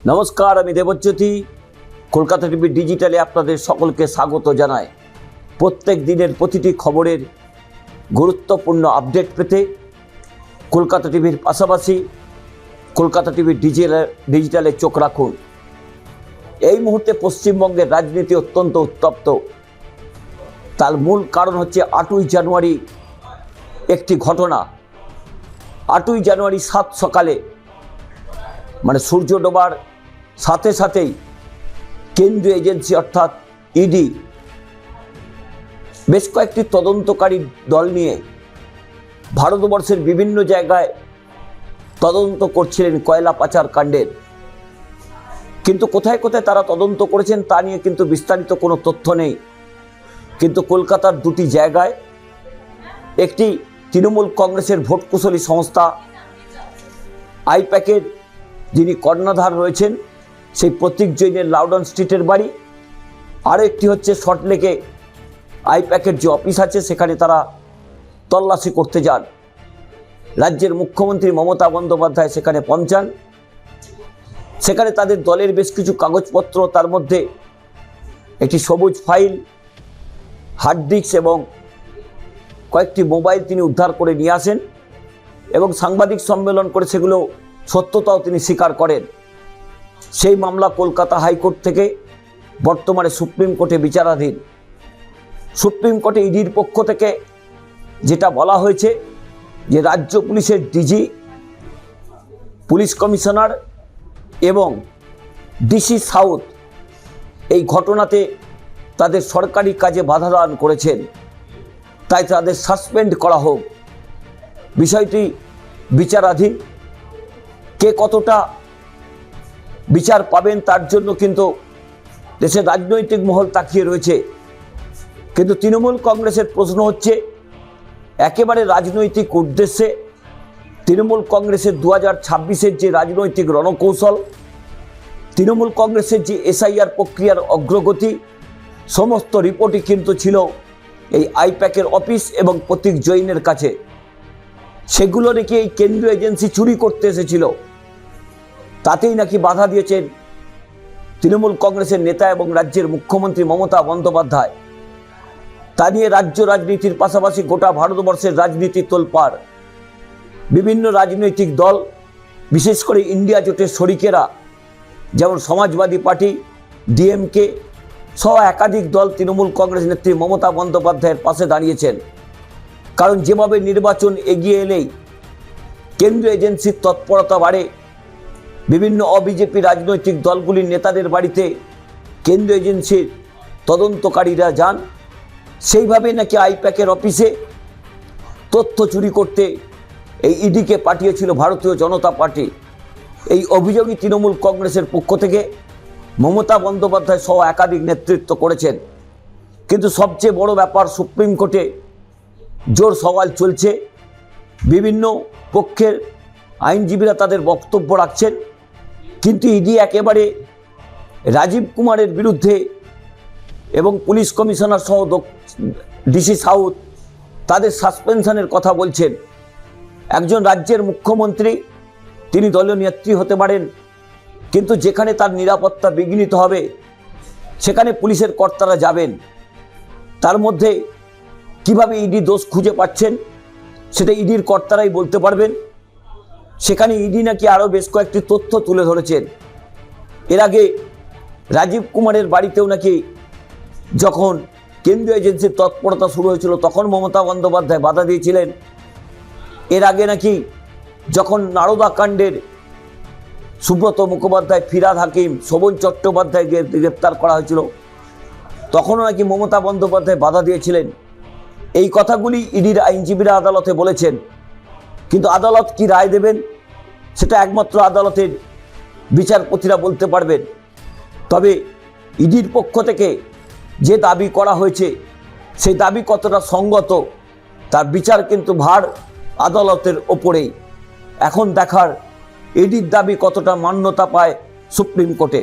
নমস্কার, আমি দেবজ্যোতি। কলকাতা টিভি ডিজিটালে আপনাদের সকলকে স্বাগত জানাই। প্রত্যেক দিনের প্রতিটি খবরের গুরুত্বপূর্ণ আপডেট পেতে কলকাতা টিভির পাশাপাশি কলকাতা টিভি ডিজিটালে চোখ রাখুন। এই মুহূর্তে পশ্চিমবঙ্গের রাজনীতি অত্যন্ত উত্তপ্ত। তার মূল কারণ হচ্ছে 8ই জানুয়ারি একটি ঘটনা। 8ই জানুয়ারি 7 সকালে মানে সূর্য ডোবার সাথে সাথেই কেন্দ্রীয় এজেন্সি অর্থাৎ ইডি বেশ কয়েকটি তদন্তকারী দল নিয়ে ভারতবর্ষের বিভিন্ন জায়গায় তদন্ত করছিলেন কয়লা পাচার কাণ্ডের। কিন্তু কোথায় কোথায় তারা তদন্ত করেছেন তা নিয়ে কিন্তু বিস্তারিত কোনো তথ্য নেই। কিন্তু কলকাতার দুটি জায়গায় একটি তৃণমূল কংগ্রেসের ভোট কুশলী সংস্থা আইপ্যাকের যিনি কর্ণধার রয়েছেন সেই প্রতীক জৈনের লাউডন স্ট্রিটের বাড়ি, আরও একটি হচ্ছে সল্টলেকে আইপ্যাকের যে অফিস আছে সেখানে তারা তল্লাশি করতে যান। রাজ্যের মুখ্যমন্ত্রী মমতা বন্দ্যোপাধ্যায় সেখানে পৌঁছান। সেখানে তাদের দলের বেশ কিছু কাগজপত্র, তার মধ্যে একটি সবুজ ফাইল, হার্ড ডিস্ক এবং কয়েকটি মোবাইল তিনি উদ্ধার করে নিয়ে আসেন এবং সাংবাদিক সম্মেলন করে সেগুলো সত্যতাও তিনি স্বীকার করেন। সেই মামলা কলকাতা হাইকোর্ট থেকে বর্তমানে সুপ্রিম কোর্টে বিচারাধীন। সুপ্রিম কোর্টে ইডির পক্ষ থেকে যেটা বলা হয়েছে যে রাজ্য পুলিশের ডিজি, পুলিশ কমিশনার এবং ডিসি সাউথ এই ঘটনাতে তাদের সরকারি কাজে বাধা দান করেছেন, তাই তাদের সাসপেন্ড করা হোক। বিষয়টি বিচারাধীন। কে কতটা বিচার পাবেন তার জন্য কিন্তু দেশের রাজনৈতিক মহল তাকিয়ে রয়েছে। কিন্তু তৃণমূল কংগ্রেসের প্রশ্ন হচ্ছে একেবারে রাজনৈতিক উদ্দেশ্যে তৃণমূল কংগ্রেসের 2026-এর যে রাজনৈতিক রণকৌশল, তৃণমূল কংগ্রেসের যে এসআইআর প্রক্রিয়ার অগ্রগতি, সমস্ত রিপোর্টই কিন্তু ছিল এই আইপ্যাকের অফিস এবং প্রতীক জৈনের কাছে। সেগুলো নাকি এই কেন্দ্রীয় এজেন্সি চুরি করতে এসেছিল, তাতেই নাকি বাধা দিয়েছেন তৃণমূল কংগ্রেসের নেতা এবং রাজ্যের মুখ্যমন্ত্রী মমতা বন্দ্যোপাধ্যায়। তা নিয়ে রাজ্য রাজনীতির পাশাপাশি গোটা ভারতবর্ষের রাজনীতি তোলপাড়। বিভিন্ন রাজনৈতিক দল, বিশেষ করে ইন্ডিয়া জোটের শরিকেরা যেমন সমাজবাদী পার্টি, ডিএমকে সহ একাধিক দল তৃণমূল কংগ্রেস নেত্রী মমতা বন্দ্যোপাধ্যায়ের পাশে দাঁড়িয়েছেন। কারণ যেভাবে নির্বাচন এগিয়ে এলেই কেন্দ্রীয় এজেন্সির তৎপরতা বাড়ে, বিভিন্ন অবিজেপি রাজনৈতিক দলগুলির নেতাদের বাড়িতে কেন্দ্রীয় এজেন্সির তদন্তকারীরা যান। সেইভাবে নাকি আইপ্যাকের অফিসে তথ্য চুরি করতে এই ইডিকে পাঠিয়েছিল ভারতীয় জনতা পার্টি। এই অভিযোগই তৃণমূল কংগ্রেসের পক্ষ থেকে মমতা বন্দ্যোপাধ্যায় সহ একাধিক নেতৃত্ব করেছেন। কিন্তু সবচেয়ে বড় ব্যাপার, সুপ্রিম কোর্টে জোর সওয়াল চলছে। বিভিন্ন পক্ষের আইনজীবীরা তাদের বক্তব্য রাখছেন, কিন্তু ইডি একেবারে রাজীব কুমারের বিরুদ্ধে এবং পুলিশ কমিশনার সহ ডিসি সাউথ তাদের সাসপেনশনের কথা বলছেন। একজন রাজ্যের মুখ্যমন্ত্রী, তিনি দলীয় নেত্রী হতে পারেন, কিন্তু যেখানে তার নিরাপত্তা বিঘ্নিত হবে সেখানে পুলিশের কর্তারা যাবেন। তার মধ্যে কিভাবে ইডি দোষ খুঁজে পাচ্ছেন সেটা ইডির কর্তারাই বলতে পারবেন। সেখানে ইডি নাকি আরও বেশ কয়েকটি তথ্য তুলে ধরেছেন। এর আগে রাজীব কুমারের বাড়িতেও নাকি যখন কেন্দ্রীয় এজেন্সির তৎপরতা শুরু হয়েছিল তখন মমতা বন্দ্যোপাধ্যায় বাধা দিয়েছিলেন। এর আগে নাকি যখন নারদা কাণ্ডের সুব্রত মুখোপাধ্যায়, ফিরহাদ হাকিম, শোভন চট্টোপাধ্যায়কে গ্রেপ্তার করা হয়েছিল তখনও নাকি মমতা বন্দ্যোপাধ্যায় বাধা দিয়েছিলেন। এই কথাগুলি ইডির আইনজীবীরা আদালতে বলেছেন। কিন্তু আদালত কি রায় দেবেন সেটা একমাত্র আদালতের বিচারপতিরা বলতে পারবেন। তবে ইডির পক্ষ থেকে যে দাবি করা হয়েছে সেই দাবি কতটা সঙ্গত তার বিচার কিন্তু ভার আদালতের ওপরেই। এখন দেখার ইডির দাবি কতটা মান্যতা পায় সুপ্রিম কোর্টে।